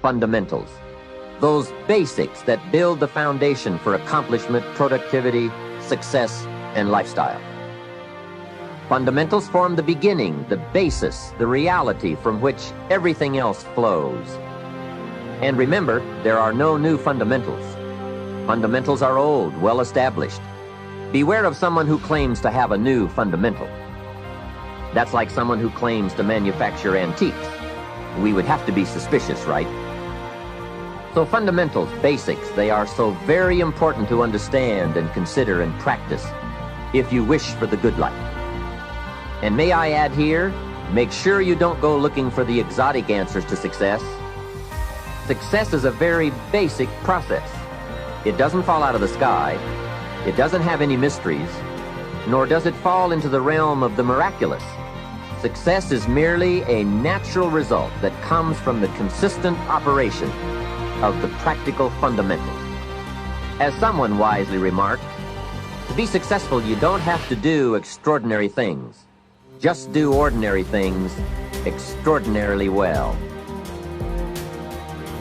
fundamentals. Those basics that build the foundation for accomplishment, productivity, success, and lifestyle. Fundamentals form the beginning, the basis, the reality from which everything else flows. And remember, there are no new fundamentals. Fundamentals are old, well established. Beware of someone who claims to have a new fundamental. That's like someone who claims to manufacture antiques. We would have to be suspicious, right? So fundamentals, basics, they are so very important to understand and consider and practice if you wish for the good life. And may I add here, make sure you don't go looking for the exotic answers to success. Success is a very basic process. It doesn't fall out of the sky. It doesn't have any mysteries, nor does it fall into the realm of the miraculous. Success is merely a natural result that comes from the consistent operation of the practical fundamentals. As someone wisely remarked, to be successful, you don't have to do extraordinary things. Just do ordinary things extraordinarily well.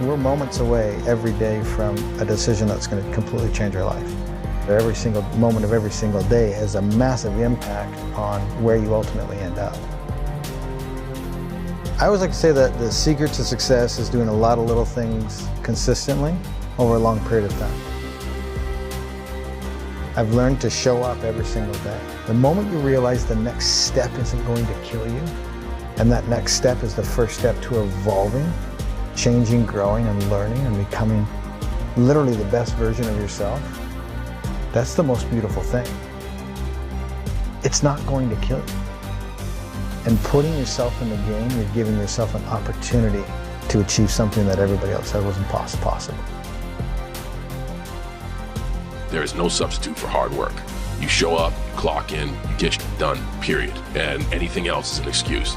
We're moments away every day from a decision that's going to completely change our life. Every single moment of every single day has a massive impact on where you ultimately end up. I always like to say that the secret to success is doing a lot of little things consistently over a long period of time. I've learned to show up every single day. The moment you realize the next step isn't going to kill you, and that next step is the first step to evolving, changing, growing, and learning, and becoming literally the best version of yourself, that's the most beautiful thing. It's not going to kill you. And putting yourself in the game, you're giving yourself an opportunity to achieve something that everybody else said wasn't possible. There is no substitute for hard work. You show up, clock in, you get shit done, period. And anything else is an excuse.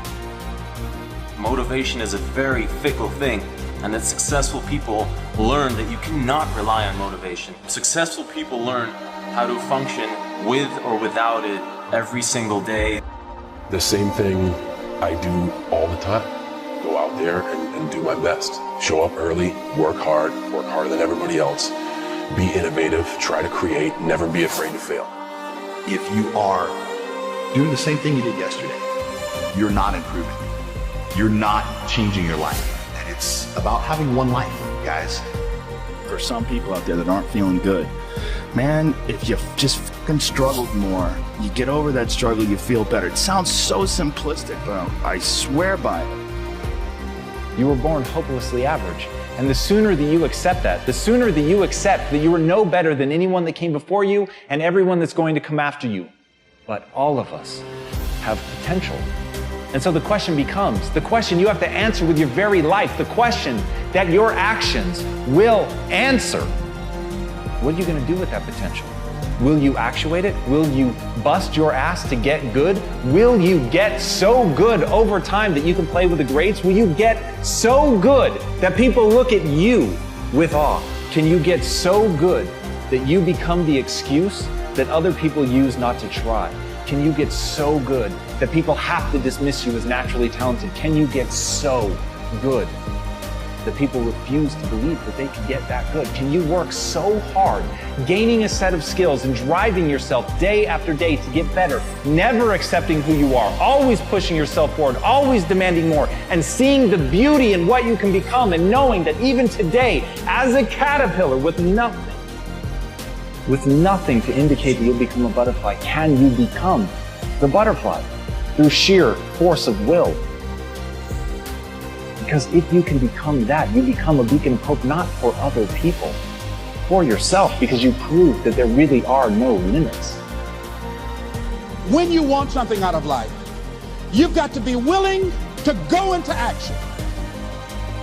Motivation is a very fickle thing, and that successful people learn that you cannot rely on motivation. Successful people learn how to function with or without it every single day. The same thing I do all the time. Go out there and do my best. Show up early, work harder than everybody else. Be innovative, try to create, never be afraid to fail. If you are doing the same thing you did yesterday, you're not improving. You're not changing your life. And it's about having one life, guys. For some people out there that aren't feeling good, man, if you just fucking struggled more, you get over that struggle, you feel better. It sounds so simplistic, but I swear by it. You were born hopelessly average. And the sooner that you accept that, the sooner that you accept that you are no better than anyone that came before you and everyone that's going to come after you. But all of us have potential. And so the question becomes, the question you have to answer with your very life, the question that your actions will answer. What are you going to do with that potential? Will you actuate it? Will you bust your ass to get good? Will you get so good over time that you can play with the greats? Will you get so good that people look at you with awe? Can you get so good that you become the excuse that other people use not to try? Can you get so good that people have to dismiss you as naturally talented? Can you get so good that people refuse to believe that they can get that good? Can you work so hard, gaining a set of skills and driving yourself day after day to get better, never accepting who you are, always pushing yourself forward, always demanding more, and seeing the beauty in what you can become, and knowing that even today, as a caterpillar with nothing to indicate that you'll become a butterfly, can you become the butterfly through sheer force of will? Because if you can become that, you become a beacon of hope not for other people, for yourself, because you prove that there really are no limits. When you want something out of life, you've got to be willing to go into action.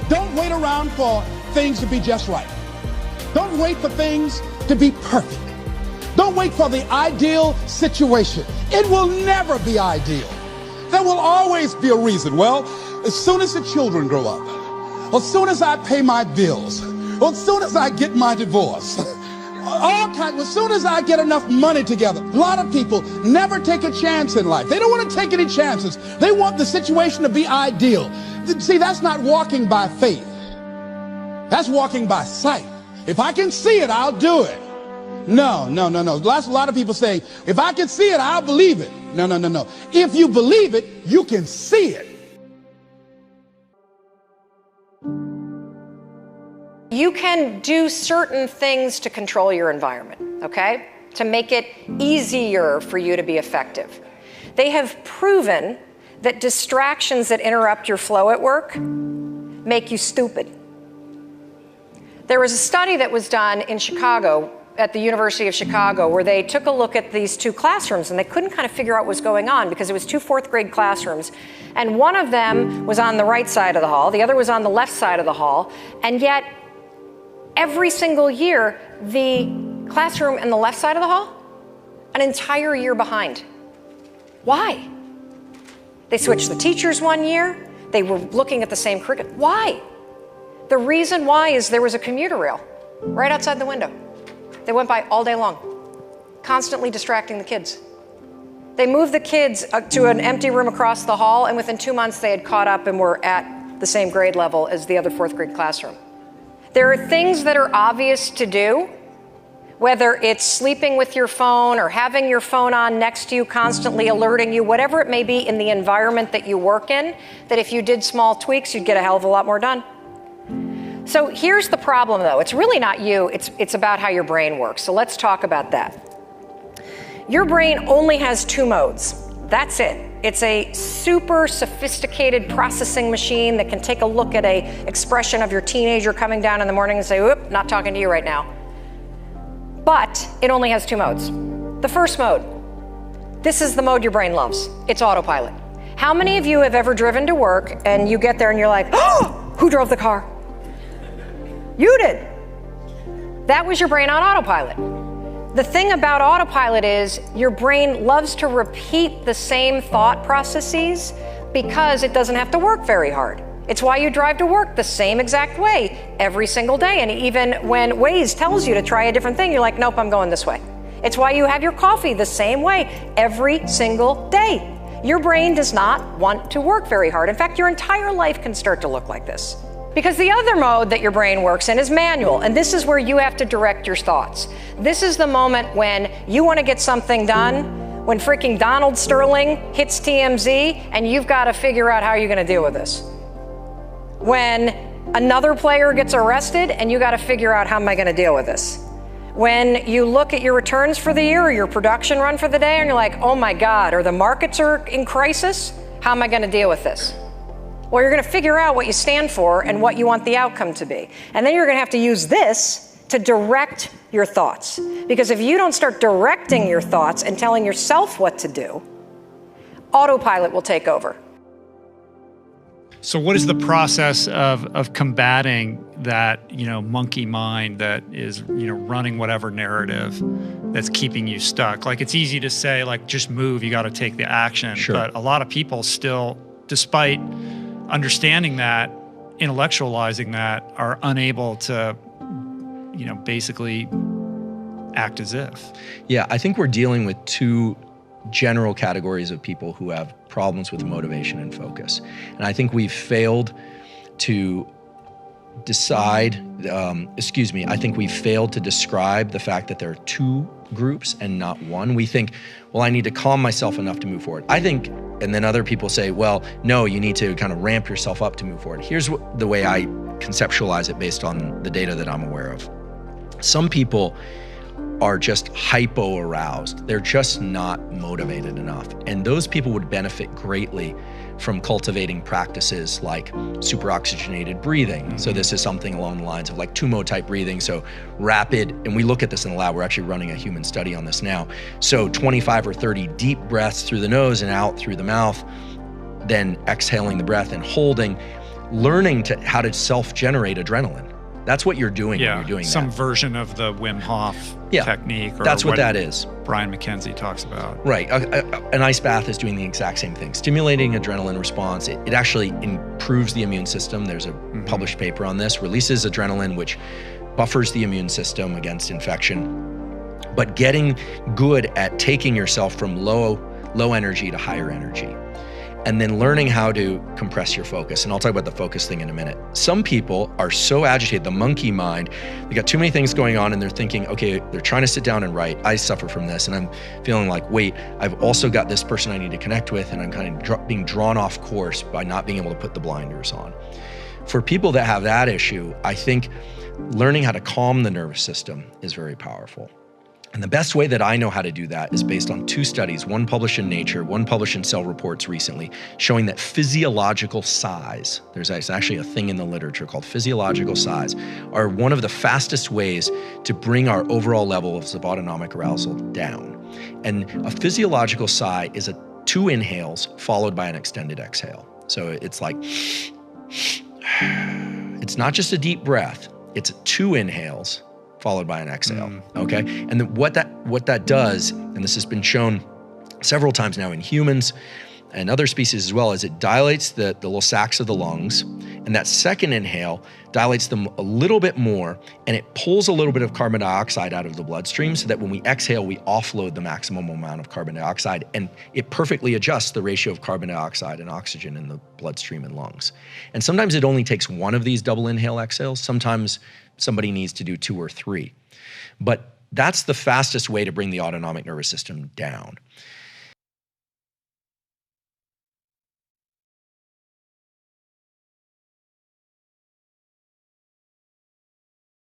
Don't wait around for things to be just right. Don't wait for things to be perfect. Don't wait for the ideal situation. It will never be ideal. There will always be a reason. Well, as soon as the children grow up, as soon as I pay my bills, as soon as I get my divorce, as soon as I get enough money together. A lot of people never take a chance in life. They don't want to take any chances. They want the situation to be ideal. See, that's not walking by faith. That's walking by sight. If I can see it, I'll do it. No. That's a lot of people saying, if I can see it, I'll believe it. No. If you believe it, you can see it. You can do certain things to control your environment, okay? To make it easier for you to be effective. They have proven that distractions that interrupt your flow at work make you stupid. There was a study that was done in Chicago, at the University of Chicago, where they took a look at these two classrooms and they couldn't kind of figure out what was going on because it was two fourth grade classrooms. And one of them was on the right side of the hall, the other was on the left side of the hall, and yet every single year, the classroom in the left side of the hall, an entire year behind. Why? They switched the teachers one year. They were looking at the same curriculum. Why? The reason why is there was a commuter rail right outside the window. They went by all day long, constantly distracting the kids. They moved the kids to an empty room across the hall, and within 2 months, they had caught up and were at the same grade level as the other fourth grade classroom. There are things that are obvious to do, whether it's sleeping with your phone or having your phone on next to you, constantly alerting you, whatever it may be in the environment that you work in, that if you did small tweaks, you'd get a hell of a lot more done. So here's the problem, though. It's really not you. It's about how your brain works. So let's talk about that. Your brain only has 2 modes. That's it. It's a super sophisticated processing machine that can take a look at an expression of your teenager coming down in the morning and say, "Oop, not talking to you right now." But it only has 2 modes. The first mode, this is the mode your brain loves. It's autopilot. How many of you have ever driven to work and you get there and you're like, "Oh, who drove the car?" You did. That was your brain on autopilot. The thing about autopilot is your brain loves to repeat the same thought processes because it doesn't have to work very hard. It's why you drive to work the same exact way every single day. And even when Waze tells you to try a different thing, you're like, "Nope, I'm going this way." It's why you have your coffee the same way every single day. Your brain does not want to work very hard. In fact, your entire life can start to look like this. Because the other mode that your brain works in is manual, and this is where you have to direct your thoughts. This is the moment when you want to get something done, when freaking Donald Sterling hits TMZ, and you've got to figure out how you're going to deal with this. When another player gets arrested, and you got to figure out how am I going to deal with this. When you look at your returns for the year or your production run for the day, and you're like, "Oh my God," or the markets are in crisis, how am I going to deal with this? Well, you're going to figure out what you stand for and what you want the outcome to be. And then you're going to have to use this to direct your thoughts. Because if you don't start directing your thoughts and telling yourself what to do, autopilot will take over. So what is the process of combating that, monkey mind that is, running whatever narrative that's keeping you stuck? Like, it's easy to say, like, just move, you got to take the action. Sure. But a lot of people still, despite understanding that, intellectualizing that, are unable to, basically act as if. Yeah, I think we're dealing with 2 general categories of people who have problems with motivation and focus. And I think we've failed to I think we've failed to describe the fact that there are 2 groups and not one. We think, well, I need to calm myself enough to move forward. I think, and then other people say, well, no, you need to kind of ramp yourself up to move forward. Here's the way I conceptualize it based on the data that I'm aware of. Some people are just hypo-aroused. They're just not motivated enough. And those people would benefit greatly from cultivating practices like superoxygenated breathing. So this is something along the lines of like Tumo type breathing. So rapid, and we look at this in the lab, we're actually running a human study on this now. So 25 or 30 deep breaths through the nose and out through the mouth, then exhaling the breath and holding, learning how to self-generate adrenaline. That's what you're doing when you're doing some version of the Wim Hof technique. Or that's what that is. Brian McKenzie talks about. Right. An ice bath is doing the exact same thing. Stimulating adrenaline response. It actually improves the immune system. There's a published paper on this. Releases adrenaline, which buffers the immune system against infection. But getting good at taking yourself from low energy to higher energy. and then learning how to compress your focus. And I'll talk about the focus thing in a minute. Some people are so agitated, the monkey mind, they got too many things going on and they're thinking, okay, they're trying to sit down and write. I suffer from this. And I'm feeling like, wait, I've also got this person I need to connect with. And I'm kind of being drawn off course by not being able to put the blinders on. For people that have that issue, I think learning how to calm the nervous system is very powerful. And the best way that I know how to do that is based on 2 studies, one published in Nature, one published in Cell Reports recently, showing that physiological sighs, there's actually a thing in the literature called physiological sighs, are one of the fastest ways to bring our overall levels of autonomic arousal down. And a physiological sigh is 2 inhales followed by an extended exhale. So it's like, it's not just a deep breath, it's 2 inhales followed by an exhale, okay? And what that does, and this has been shown several times now in humans and other species as well, is it dilates the little sacs of the lungs, and that second inhale dilates them a little bit more, and it pulls a little bit of carbon dioxide out of the bloodstream so that when we exhale, we offload the maximum amount of carbon dioxide, and it perfectly adjusts the ratio of carbon dioxide and oxygen in the bloodstream and lungs. And sometimes it only takes 1 of these double inhale exhales. Sometimes somebody needs to do 2 or 3. But that's the fastest way to bring the autonomic nervous system down.